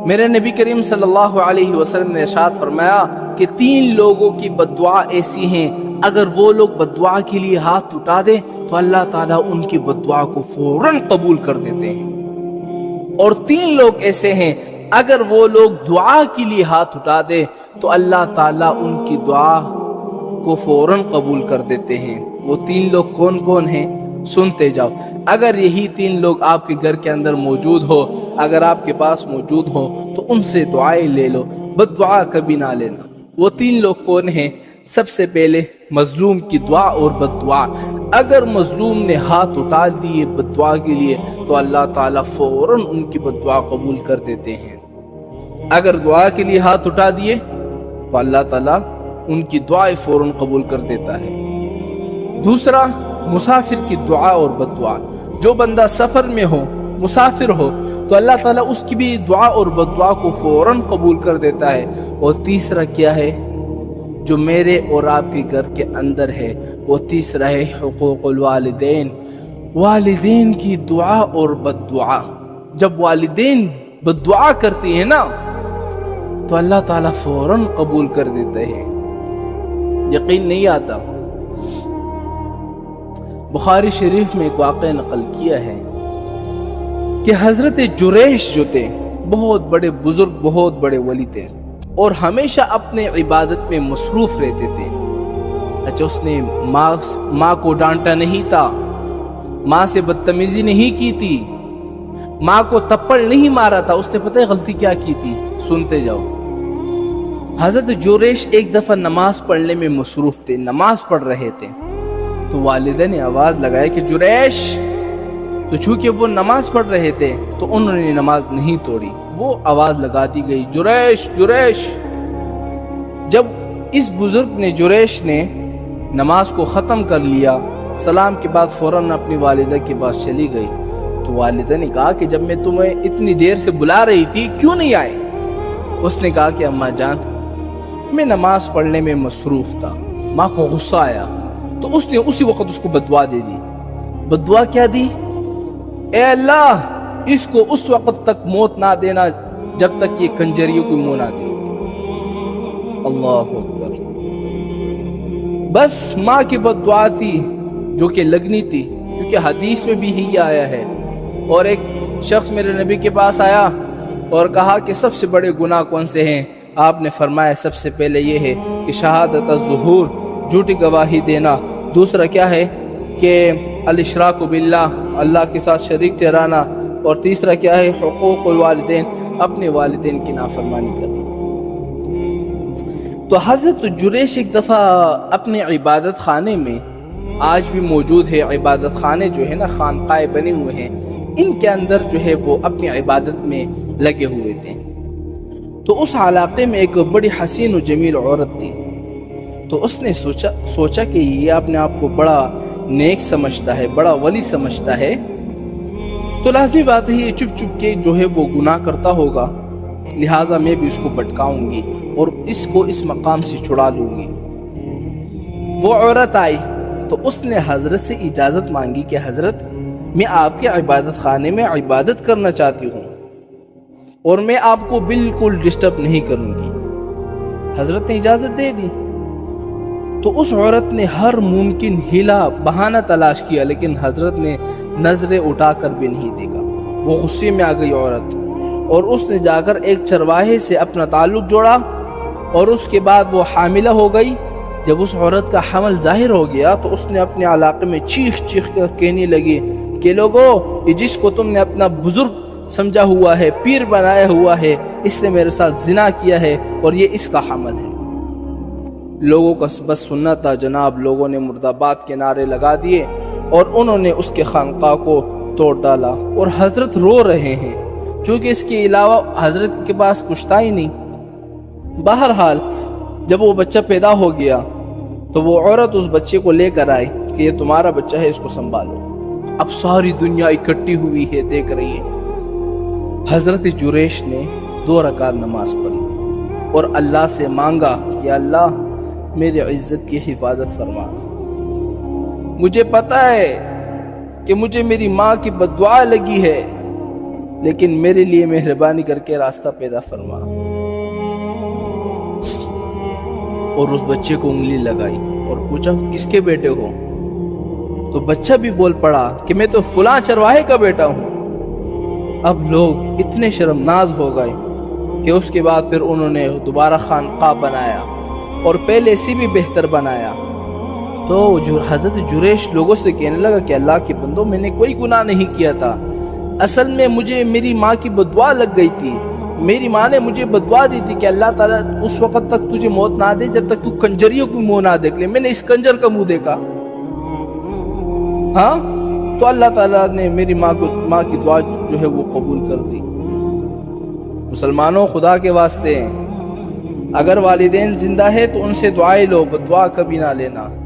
میرے نبی کریم صلی اللہ علیہ وسلم نے ارشاد فرمایا کہ 3 لوگوں کی بددعا ایسی ہیں، اگر وہ لوگ بددعا کے لیے ہاتھ اٹھا دیں تو اللہ تعالیٰ ان کی بددعا کو فوراً قبول کر دیتے ہیں، اور 3 لوگ ایسے ہیں اگر وہ لوگ دعا کے لیے ہاتھ اٹھا دیں تو اللہ تعالیٰ ان کی دعا کو فوراً قبول کر دیتے ہیں۔ وہ 3 لوگ کون کون ہیں؟ سنتے جاؤ۔ اگر یہی 3 لوگ آپ کے گھر کے اندر موجود ہو، اگر آپ کے پاس موجود ہو تو ان سے دعائیں لے لو، بد دعا کبھی نہ لینا۔ وہ 3 لوگ کون ہیں؟ سب سے پہلے مظلوم کی دعا اور بد دعا۔ اگر مظلوم نے ہاتھ اٹھا دیے بد دعا کے لیے تو اللہ تعالیٰ فوراً ان کی بد دعا قبول کر دیتے ہیں۔ اگر دعا کے لیے ہاتھ اٹھا دیے تو اللہ تعالیٰ ان کی دعائیں فوراً قبول کر دیتا ہے۔ دوسرا، مسافر کی دعا اور بد دعا۔ جو بندہ سفر میں ہو، مسافر ہو، تو اللہ تعالیٰ اس کی بھی دعا اور بد دعا کو فوراً قبول کر دیتا ہے۔ اور تیسرا کیا ہے جو میرے اور آپ کے گھر کے اندر ہے؟ وہ تیسرا ہے حقوق الوالدین، والدین کی دعا اور بد دعا۔ جب والدین بد دعا کرتی ہیں نا تو اللہ تعالیٰ فوراً قبول کر دیتے ہیں۔ یقین نہیں آتا؟ بخاری شریف میں ایک واقعہ نقل کیا ہے کہ حضرت جریش جو تھے بہت بڑے بزرگ، بہت بڑے ولی تھے، اور ہمیشہ اپنے عبادت میں مصروف رہتے تھے۔ اچھا، اس نے ماں کو ڈانٹا نہیں تھا، ماں سے بدتمیزی نہیں کی تھی، ماں کو تپڑ نہیں مارا تھا۔ اس نے پتہ ہے غلطی کیا کی تھی؟ سنتے جاؤ۔ حضرت جریش ایک دفعہ نماز پڑھنے میں مصروف تھے، نماز پڑھ رہے تھے، تو والدہ نے آواز لگایا کہ جریش، تو چونکہ وہ نماز پڑھ رہے تھے تو انہوں نے نماز نہیں توڑی، وہ آواز لگا دی گئی، جریش جریش۔ جب اس بزرگ نے، جریش نے نماز کو ختم کر لیا، سلام کے بعد فوراً اپنی والدہ کے پاس چلی گئی، تو والدہ نے کہا کہ جب میں تمہیں اتنی دیر سے بلا رہی تھی کیوں نہیں آئے؟ اس نے کہا کہ اماں جان، میں نماز پڑھنے میں مصروف تھا، ماں کو غصہ آیا تو اس نے اسی وقت اس کو بددعا دے دی۔ بددعا کیا دی؟ اے اللہ، اس کو اس وقت تک موت نہ دینا جب تک یہ کنجریوں کو منہ نہ دے۔ اللہ اکبر۔ بس ماں کی بددعا تھی جو کہ لگنی تھی، کیونکہ حدیث میں بھی ہی آیا ہے۔ اور ایک شخص میرے نبی کے پاس آیا اور کہا کہ سب سے بڑے گناہ کون سے ہیں؟ آپ نے فرمایا سب سے پہلے یہ ہے کہ شہادت الزہور، جھوٹی گواہی دینا۔ دوسرا کیا ہے کہ الاشراک باللہ، اللہ کے ساتھ شریک ٹھہرانا۔ اور تیسرا کیا ہے؟ حقوق الوالدین، اپنے والدین کی نافرمانی کرنا۔ تو حضرت جریش ایک دفعہ اپنے عبادت خانے میں، آج بھی موجود ہے عبادت خانے جو ہے نا، خانقاہیں بنے ہوئے ہیں، ان کے اندر جو ہے وہ اپنی عبادت میں لگے ہوئے تھے۔ تو اس علاقے میں ایک بڑی حسین و جمیل عورت تھی، تو اس نے سوچا کہ یہ اپنے آپ کو بڑا نیک سمجھتا ہے، بڑا ولی سمجھتا ہے، تو لازمی بات ہے یہ چپ چپ کے جو ہے وہ گناہ کرتا ہوگا، لہٰذا میں بھی اس کو بھٹکاؤں گی اور اس کو اس مقام سے چھڑا لوں گی۔ وہ عورت آئی تو اس نے حضرت سے اجازت مانگی کہ حضرت، میں آپ کے عبادت خانے میں عبادت کرنا چاہتی ہوں اور میں آپ کو بالکل ڈسٹرب نہیں کروں گی۔ حضرت نے اجازت دے دی۔ تو اس عورت نے ہر ممکن ہیلا بہانہ تلاش کیا، لیکن حضرت نے نظریں اٹھا کر بھی نہیں دیکھا۔ وہ غصے میں آ گئی عورت، اور اس نے جا کر ایک چرواہے سے اپنا تعلق جوڑا، اور اس کے بعد وہ حاملہ ہو گئی۔ جب اس عورت کا حمل ظاہر ہو گیا تو اس نے اپنے علاقے میں چیخ چیخ کر کہنے لگی کہ لوگو، یہ جس کو تم نے اپنا بزرگ سمجھا ہوا ہے، پیر بنایا ہوا ہے، اس نے میرے ساتھ زنا کیا ہے اور یہ اس کا حمل ہے۔ لوگوں کا بس سننا تھا جناب، لوگوں نے مرد آباد کے نعرے لگا دیے اور انہوں نے اس کے خانقاہ کو توڑ ڈالا، اور حضرت رو رہے ہیں چونکہ اس کے علاوہ حضرت کے پاس کچھ تھا ہی نہیں۔ بہرحال جب وہ بچہ پیدا ہو گیا تو وہ عورت اس بچے کو لے کر آئی کہ یہ تمہارا بچہ ہے، اس کو سنبھالو۔ اب ساری دنیا اکٹھی ہوئی ہے، دیکھ رہی ہے۔ حضرت جریش نے 2 رکعت نماز پڑھی اور اللہ سے مانگا کہ اللہ میری عزت کی حفاظت فرما۔ مجھے پتا ہے کہ مجھے میری ماں کی بددعا لگی ہے، لیکن میرے لیے مہربانی کر کے راستہ پیدا فرما۔ اور اس بچے کو انگلی لگائی اور پوچھا کس کے بیٹے ہو؟ تو بچہ بھی بول پڑا کہ میں تو فلاں چرواہے کا بیٹا ہوں۔ اب لوگ اتنے شرمناز ہو گئے کہ اس کے بعد پھر انہوں نے دوبارہ خانقاہ بنایا اور پہلے سے بھی بہتر بنایا۔ تو حضرت جریش لوگوں سے کہنے لگا کہ اللہ کے بندو، میں نے کوئی گناہ نہیں کیا تھا، اصل میں مجھے میری ماں کی بددعا لگ گئی تھی۔ میری ماں نے مجھے بددعا دی تھی کہ اللہ تعالیٰ اس وقت تک تجھے موت نہ دے جب تک تو کنجریوں کی منہ نہ دیکھ لے۔ میں نے اس کنجر کا منہ دیکھا، ہاں، تو اللہ تعالیٰ نے میری ماں کی دعا جو ہے وہ قبول کر دی۔ مسلمانوں، خدا کے واسطے اگر والدین زندہ ہے تو ان سے دعائیں لو، بددعا کبھی نہ لینا۔